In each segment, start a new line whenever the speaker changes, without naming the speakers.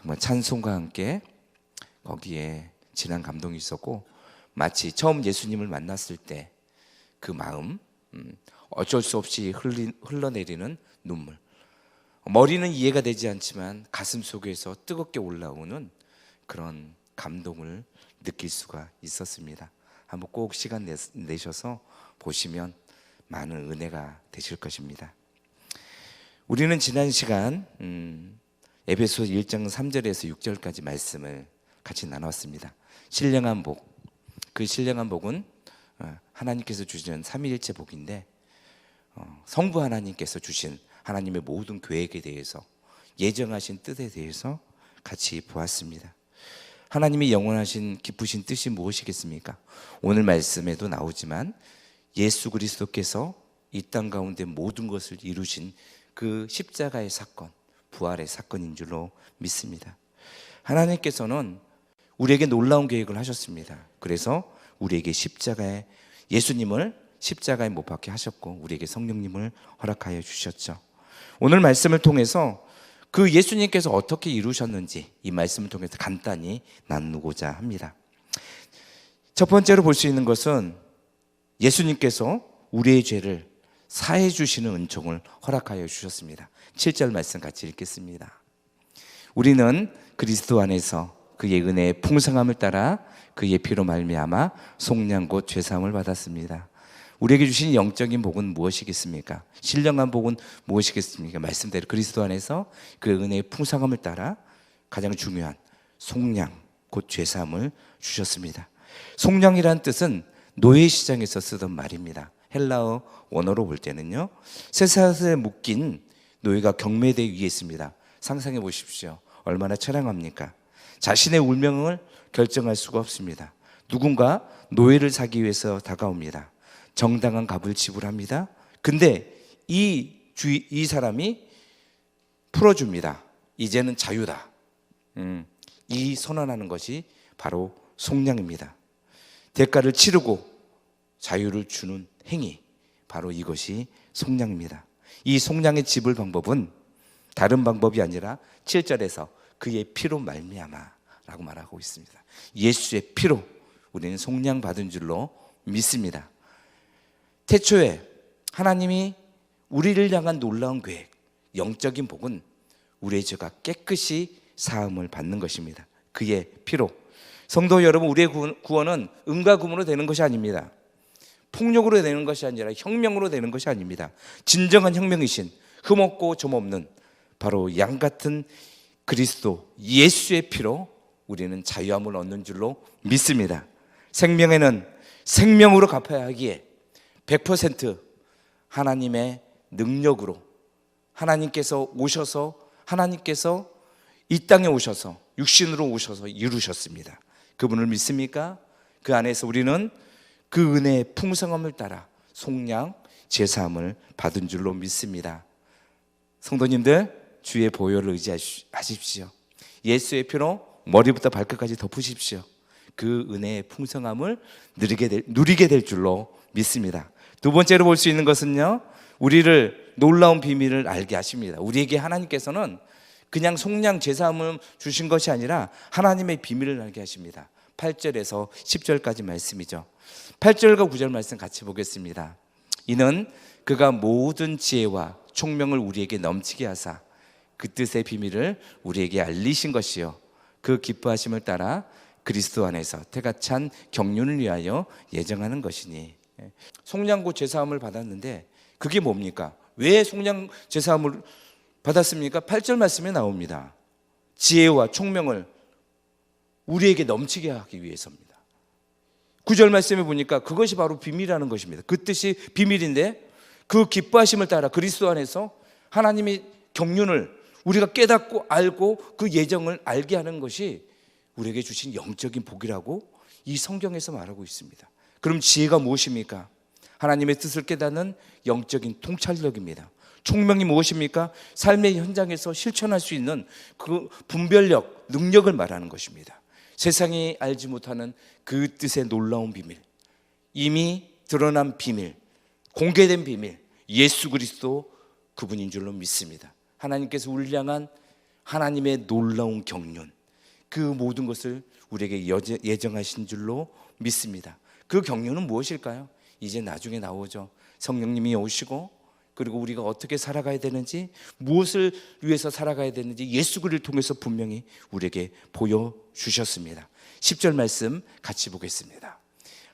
정말 찬송과 함께 거기에 진한 감동이 있었고, 마치 처음 예수님을 만났을 때 그 마음, 어쩔 수 없이 흘러내리는 눈물, 머리는 이해가 되지 않지만 가슴 속에서 뜨겁게 올라오는 그런 감동을 느낄 수가 있었습니다. 한번 꼭 시간 내셔서 보시면 많은 은혜가 되실 것입니다. 우리는 지난 시간 에베소 1장 3절에서 6절까지 말씀을 같이 나눴습니다. 신령한 복, 그 신령한 복은 하나님께서 주시는 삼위일체 복인데, 성부 하나님께서 주신 하나님의 모든 계획에 대해서, 예정하신 뜻에 대해서 같이 보았습니다. 하나님의 영원하신 기쁘신 뜻이 무엇이겠습니까? 오늘 말씀에도 나오지만 예수 그리스도께서 이 땅 가운데 모든 것을 이루신 그 십자가의 사건, 부활의 사건인 줄로 믿습니다. 하나님께서는 우리에게 놀라운 계획을 하셨습니다. 그래서 우리에게 예수님을 십자가에 못 박게 하셨고, 우리에게 성령님을 허락하여 주셨죠. 오늘 말씀을 통해서 그 예수님께서 어떻게 이루셨는지 이 말씀을 통해서 간단히 나누고자 합니다. 첫 번째로 볼 수 있는 것은 예수님께서 우리의 죄를 사해 주시는 은총을 허락하여 주셨습니다. 7절 말씀 같이 읽겠습니다. 우리는 그리스도 안에서 그의 은혜의 풍성함을 따라 그의 피로 말미암아 속량 곧 죄사함을 받았습니다. 우리에게 주신 영적인 복은 무엇이겠습니까? 신령한 복은 무엇이겠습니까? 말씀대로 그리스도 안에서 그 은혜의 풍성함을 따라 가장 중요한 속량 곧 죄사함을 주셨습니다. 속량이라는 뜻은 노예 시장에서 쓰던 말입니다. 헬라어 원어로 볼 때는요, 쇠사슬에 묶인 노예가 경매대 위에 있습니다. 상상해 보십시오. 얼마나 처량합니까? 자신의 운명을 결정할 수가 없습니다. 누군가 노예를 사기 위해서 다가옵니다. 정당한 값을 지불합니다. 근데 이 사람이 풀어줍니다. 이제는 자유다. 이 선언하는 것이 바로 속량입니다. 대가를 치르고 자유를 주는 행위, 바로 이것이 속량입니다. 이 속량의 지불 방법은 다른 방법이 아니라 7절에서 그의 피로 말미암아 라고 말하고 있습니다. 예수의 피로 우리는 속량받은 줄로 믿습니다. 태초에 하나님이 우리를 향한 놀라운 계획, 영적인 복은 우리의 죄가 깨끗이 사함을 받는 것입니다. 그의 피로. 성도 여러분, 우리의 구원은 은과 금으로 되는 것이 아닙니다. 폭력으로 되는 것이 아니라 혁명으로 되는 것이 아닙니다. 진정한 혁명이신 흠없고 점없는 바로 양 같은 그리스도 예수의 피로 우리는 자유함을 얻는 줄로 믿습니다. 생명에는 생명으로 갚아야 하기에 100% 하나님의 능력으로 하나님께서 이 땅에 오셔서 육신으로 오셔서 이루셨습니다. 그분을 믿습니까? 그 안에서 우리는 그 은혜의 풍성함을 따라 속량 제사함을 받은 줄로 믿습니다. 성도님들, 주의 보혈을 의지하십시오. 예수의 피로 머리부터 발끝까지 덮으십시오. 그 은혜의 풍성함을 누리게 될 줄로 믿습니다. 두 번째로 볼 수 있는 것은요, 우리를 놀라운 비밀을 알게 하십니다. 우리에게 하나님께서는 그냥 속량 제사함을 주신 것이 아니라 하나님의 비밀을 알게 하십니다. 8절에서 10절까지 말씀이죠. 8절과 9절 말씀 같이 보겠습니다. 이는 그가 모든 지혜와 총명을 우리에게 넘치게 하사 그 뜻의 비밀을 우리에게 알리신 것이요 그 기뻐하심을 따라 그리스도 안에서 태가 찬 경륜을 위하여 예정하는 것이니. 속량 곧 제사함을 받았는데 그게 뭡니까? 왜 속량 제사함을 받았습니까? 8절 말씀에 나옵니다. 지혜와 총명을 우리에게 넘치게 하기 위해서입니다. 9절 말씀에 보니까 그것이 바로 비밀이라는 것입니다. 그 뜻이 비밀인데 그 기뻐하심을 따라 그리스도 안에서 하나님의 경륜을 우리가 깨닫고 알고 그 예정을 알게 하는 것이 우리에게 주신 영적인 복이라고 이 성경에서 말하고 있습니다. 그럼 지혜가 무엇입니까? 하나님의 뜻을 깨닫는 영적인 통찰력입니다. 총명이 무엇입니까? 삶의 현장에서 실천할 수 있는 그 분별력, 능력을 말하는 것입니다. 세상이 알지 못하는 그 뜻의 놀라운 비밀, 이미 드러난 비밀, 공개된 비밀, 예수 그리스도 그분인 줄로 믿습니다. 하나님께서 우리를 향한 하나님의 놀라운 경륜, 그 모든 것을 우리에게 예정하신 줄로 믿습니다. 그 경륜은 무엇일까요? 이제 나중에 나오죠. 성령님이 오시고, 그리고 우리가 어떻게 살아가야 되는지, 무엇을 위해서 살아가야 되는지 예수 그리스도를 통해서 분명히 우리에게 보여주셨습니다. 10절 말씀 같이 보겠습니다.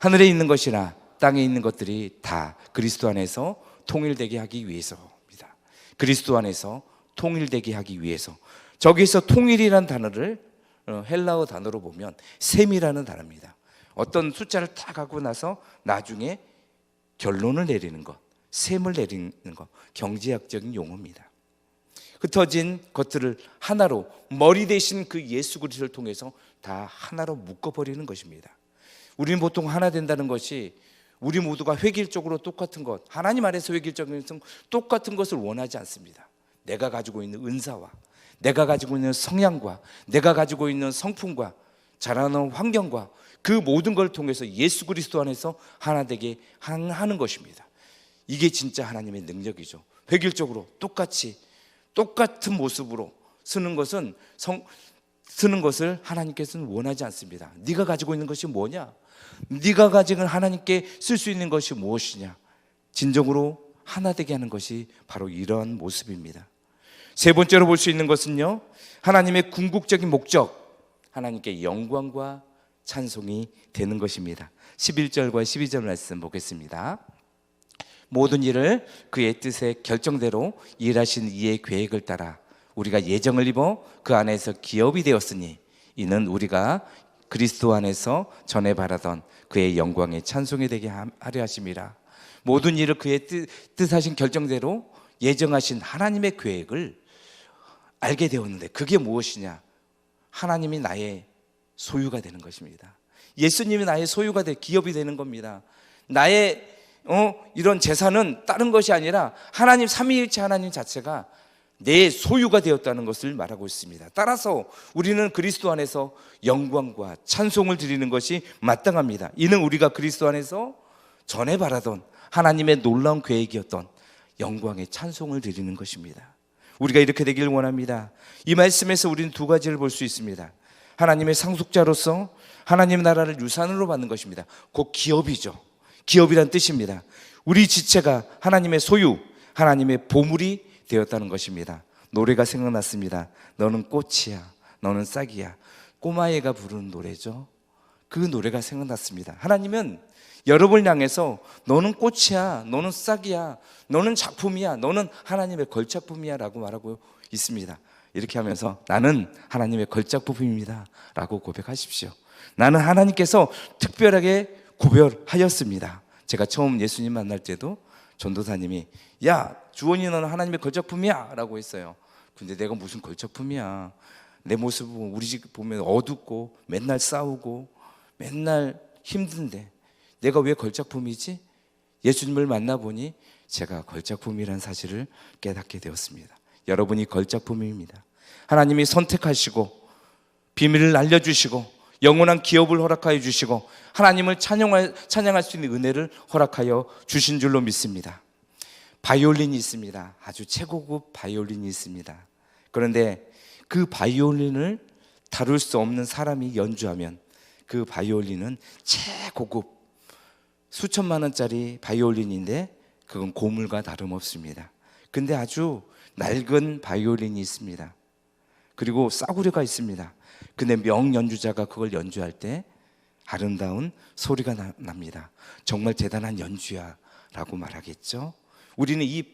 하늘에 있는 것이나 땅에 있는 것들이 다 그리스도 안에서 통일되게 하기 위해서입니다. 그리스도 안에서 통일되게 하기 위해서. 저기서 통일이라는 단어를 헬라어 단어로 보면 셈이라는 단어입니다. 어떤 숫자를 딱 하고 나서 나중에 결론을 내리는 것, 셈을 내리는 것, 경제학적인 용어입니다. 흩어진 것들을 하나로, 머리 대신 그 예수 그리스도를 통해서 다 하나로 묶어버리는 것입니다. 우리는 보통 하나 된다는 것이 우리 모두가 획일적으로 똑같은 것, 하나님 안에서 획일적인 똑같은 것을 원하지 않습니다. 내가 가지고 있는 은사와, 내가 가지고 있는 성향과, 내가 가지고 있는 성품과, 자라는 환경과, 그 모든 걸 통해서 예수 그리스도 안에서 하나 되게 하는 것입니다. 이게 진짜 하나님의 능력이죠. 획일적으로 똑같이 똑같은 모습으로 쓰는 것을 하나님께서는 원하지 않습니다. 네가 가지고 있는 것이 뭐냐? 네가 가지고 하나님께 쓸 수 있는 것이 무엇이냐? 진정으로 하나 되게 하는 것이 바로 이러한 모습입니다. 세 번째로 볼 수 있는 것은요, 하나님의 궁극적인 목적, 하나님께 영광과 찬송이 되는 것입니다. 11절과 12절 말씀 보겠습니다. 모든 일을 그의 뜻의 결정대로 일하신 이의 계획을 따라 우리가 예정을 입어 그 안에서 기업이 되었으니 이는 우리가 그리스도 안에서 전에 바라던 그의 영광의 찬송이 되게 하려 하심이라. 모든 일을 그의 뜻하신 결정대로 예정하신 하나님의 계획을 알게 되었는데, 그게 무엇이냐? 하나님이 나의 소유가 되는 것입니다. 예수님이 나의 소유가 기업이 되는 겁니다. 나의 이런 재산은 다른 것이 아니라 하나님, 삼위일체 하나님 자체가 내 소유가 되었다는 것을 말하고 있습니다. 따라서 우리는 그리스도 안에서 영광과 찬송을 드리는 것이 마땅합니다. 이는 우리가 그리스도 안에서 전에 바라던 하나님의 놀라운 계획이었던 영광의 찬송을 드리는 것입니다. 우리가 이렇게 되길 원합니다. 이 말씀에서 우리는 두 가지를 볼 수 있습니다. 하나님의 상속자로서 하나님 나라를 유산으로 받는 것입니다. 곧 기업이죠. 기업이란 뜻입니다. 우리 지체가 하나님의 소유, 하나님의 보물이 되었다는 것입니다. 노래가 생각났습니다. 너는 꽃이야, 너는 싹이야. 꼬마애가 부르는 노래죠. 그 노래가 생각났습니다. 하나님은 여러분을 향해서 너는 꽃이야, 너는 싹이야, 너는 작품이야, 너는 하나님의 걸작품이야 라고 말하고 있습니다. 이렇게 하면서 나는 하나님의 걸작품입니다 라고 고백하십시오. 나는 하나님께서 특별하게 구별하였습니다. 제가 처음 예수님 만날 때도 전도사님이 야, 주원이 너는 하나님의 걸작품이야 라고 했어요. 근데 내가 무슨 걸작품이야. 내 모습은 우리 집 보면 어둡고 맨날 싸우고 맨날 힘든데 내가 왜 걸작품이지? 예수님을 만나보니 제가 걸작품이라는 사실을 깨닫게 되었습니다. 여러분이 걸작품입니다. 하나님이 선택하시고 비밀을 알려주시고 영원한 기업을 허락하여 주시고 하나님을 찬양할 수 있는 은혜를 허락하여 주신 줄로 믿습니다. 바이올린이 있습니다. 아주 최고급 바이올린이 있습니다. 그런데 그 바이올린을 다룰 수 없는 사람이 연주하면 그 바이올린은 최고급 수천만 원짜리 바이올린인데 그건 고물과 다름없습니다. 근데 아주 낡은 바이올린이 있습니다. 그리고 싸구려가 있습니다. 근데 명연주자가 그걸 연주할 때 아름다운 소리가 납니다. 정말 대단한 연주야 라고 말하겠죠. 우리는 이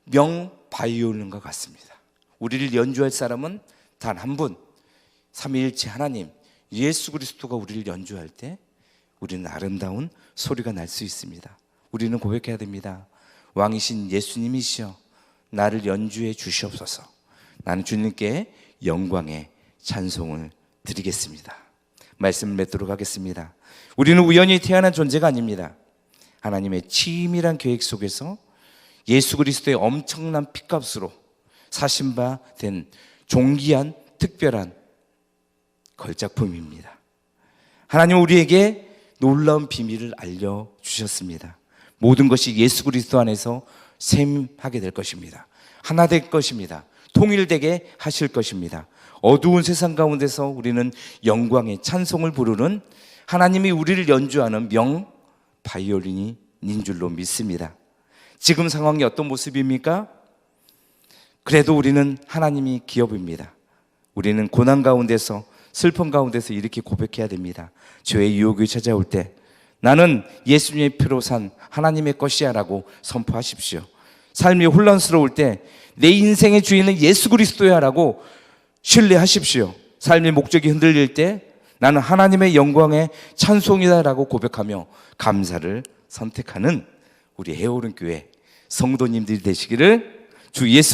명 바이올린과 같습니다. 우리를 연주할 사람은 단 한 분, 삼위일체 하나님 예수 그리스도가 우리를 연주할 때 우리는 아름다운 소리가 날 수 있습니다. 우리는 고백해야 됩니다. 왕이신 예수님이시여 나를 연주해 주시옵소서. 나는 주님께 영광의 찬송을 드리겠습니다. 말씀을 맺도록 하겠습니다. 우리는 우연히 태어난 존재가 아닙니다. 하나님의 치밀한 계획 속에서 예수 그리스도의 엄청난 핏값으로 사신 바 된 존귀한 특별한 걸작품입니다. 하나님은 우리에게 놀라운 비밀을 알려주셨습니다. 모든 것이 예수 그리스도 안에서 셈하게 될 것입니다. 하나 될 것입니다. 통일되게 하실 것입니다. 어두운 세상 가운데서 우리는 영광의 찬송을 부르는 하나님이 우리를 연주하는 명 바이올린인 줄로 믿습니다. 지금 상황이 어떤 모습입니까? 그래도 우리는 하나님이 기업입니다. 우리는 고난 가운데서, 슬픔 가운데서 이렇게 고백해야 됩니다. 죄의 유혹이 찾아올 때 나는 예수님의 피로 산 하나님의 것이야 라고 선포하십시오. 삶이 혼란스러울 때 내 인생의 주인은 예수 그리스도야 라고 신뢰하십시오. 삶의 목적이 흔들릴 때 나는 하나님의 영광의 찬송이다 라고 고백하며 감사를 선택하는 우리 해오른 교회 성도님들이 되시기를 주 예수